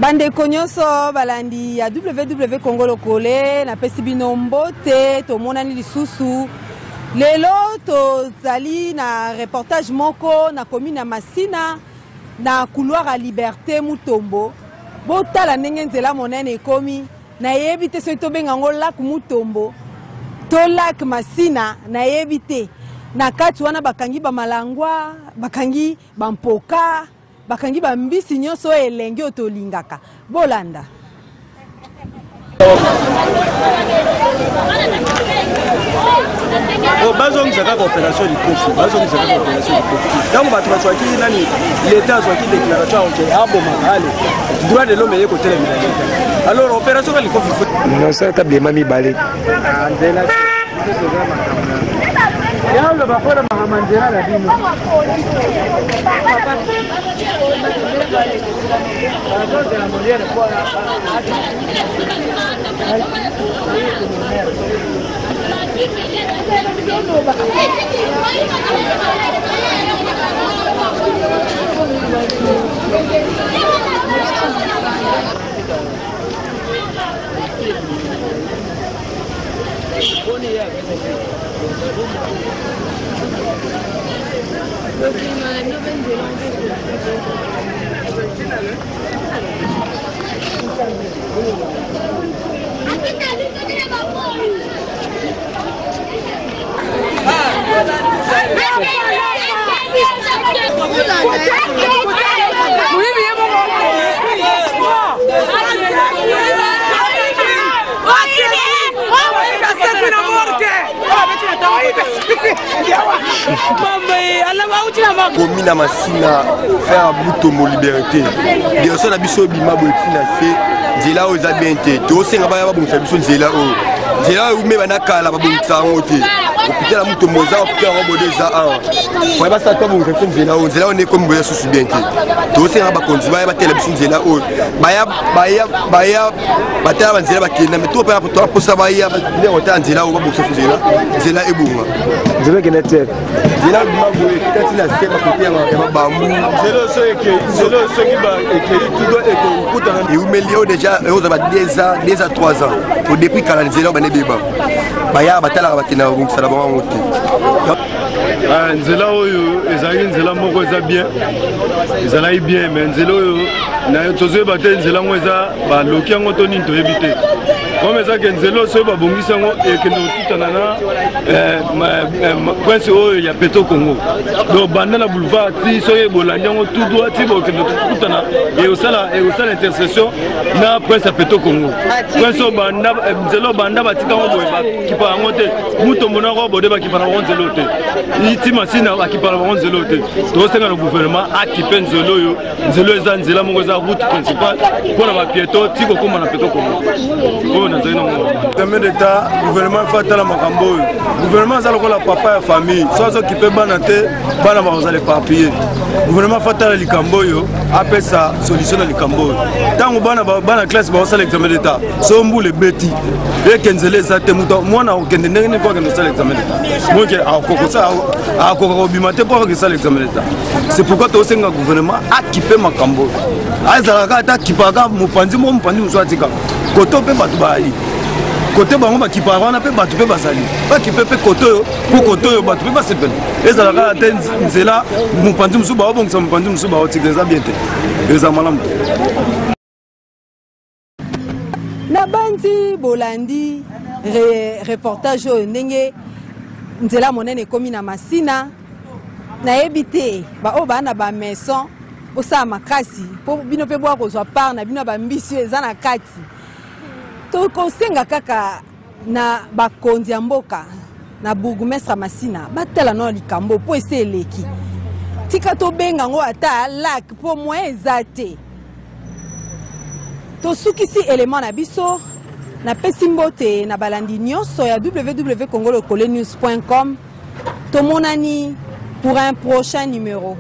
Bande konyoso balandi ya www Congo Lokole na pesi bino mbote to monani lisusu lelo to zali na reportage moko na commune ya Masina na couloir à Liberté Mutombo botala ndenge nzela monene ekomi na yebi te so to benga ngo lac Mutombo to lac Masina na yebi te na kati wana bakangi ba malangwa bakangi bampoka bakangi bambisi nyonso elenge otolingaka bolanda bazongisa kaka opération likofi bazongisa kaka opération likofi ntango bato bazwaki nani leta azwaki déclaration oke abomaka ale droit de l'homme eye kotelemela leta alors opération ka likofi nosalaka biema mibale nzela yalo bakora mahamanzela la bino Commune à Masina faire Mutombo liberté. Bien sûr, la biso bima bo financé. Zela aux habités. To senga ba ba bonsa biso zela o. Zela o me banaka la ba bonsa ngote. Hôpital la Mutombo za hôpital robo déjà un. Faut pas ça to bonsa biso zela o. Zela on est comme boya sous bien. To senga ba konzi ba tela biso zela o. Baya batela banzela bakina mais to pa pour ça ba ya ne ota zela o ba bonsa zela. Zela e bunga. Zela kenetel. Zela bima bo quand il a fait ma copie à bambou. Zela ce qui va écrire tout doit être et vous mettez déjà aux abat 2 à 3 ans pour depuis quand les élèves bané beba baya batala bakina donc ça d'abord monter nzela oyo ezali nzela moko eza bien ezali bien mais nzela oyo na tozo baté nzela ngo eza ba loki ngo to nini to ebité comme ça que nzela so ba bongisa ngo e que no tutana na prince oyo ya Peto Congo donc banda na boulevard ti so yebolandi ngo tout droit ti bo que no tutana et au sala intercession na prince ya Peto Congo prince o banda nzela banda batika ngo boye ki pa ngo te Mutombo na ngo bode ba ki pa ngo nzela te iti Masina ba ki pa ngo nzela te to senga le gouvernement a ki pe nzela yo nzela eza nzela mongo eza route principale pour na ba pieto ti ko koma na Peto Congo d'État, gouvernement fait la makambo. Gouvernement ça la papa et famille. Soit ce qui peut banater, bana va les papiers. Gouvernement fait la likambo yo, après ça solution la likambo. Tant que bana classe va faire l'examen d'État. So mbu le beti. Et kenzele ça te muto. Moi na okende ndenge pas que nous ça l'examen d'État. Moi que akoko ça akoko bimate pour que ça l'examen d'État. C'est pourquoi to senga gouvernement a kipé makambo. Azalaka ta kipaka mupanzi mo mupanzi muswatika. Koto pe batu bali côté bango ba ki parana pe batu pe basali ba ki pe koto pour koto yo batu pe basepela ezala ka nzela mupanzi musuba obongisa mupanzi musuba otigeza bien te eza malamu na bandi bolandi reportage oyo ndenge nzela monene ekomi na Masina na yebite ba o bana ba maison osala makasi po bino pe bwa kozwa part na bino bambisi eza na kati to kosenga kaka na bakonzi ya mboka na bourgmestre Masina batala no likambo po ese eleki tika to benga ngo ata lac po moyen ezate to sukisi élément na biso na pesi mbote na balandi nyonso ya www.congolokolenews.com to monani pour un prochain numéro.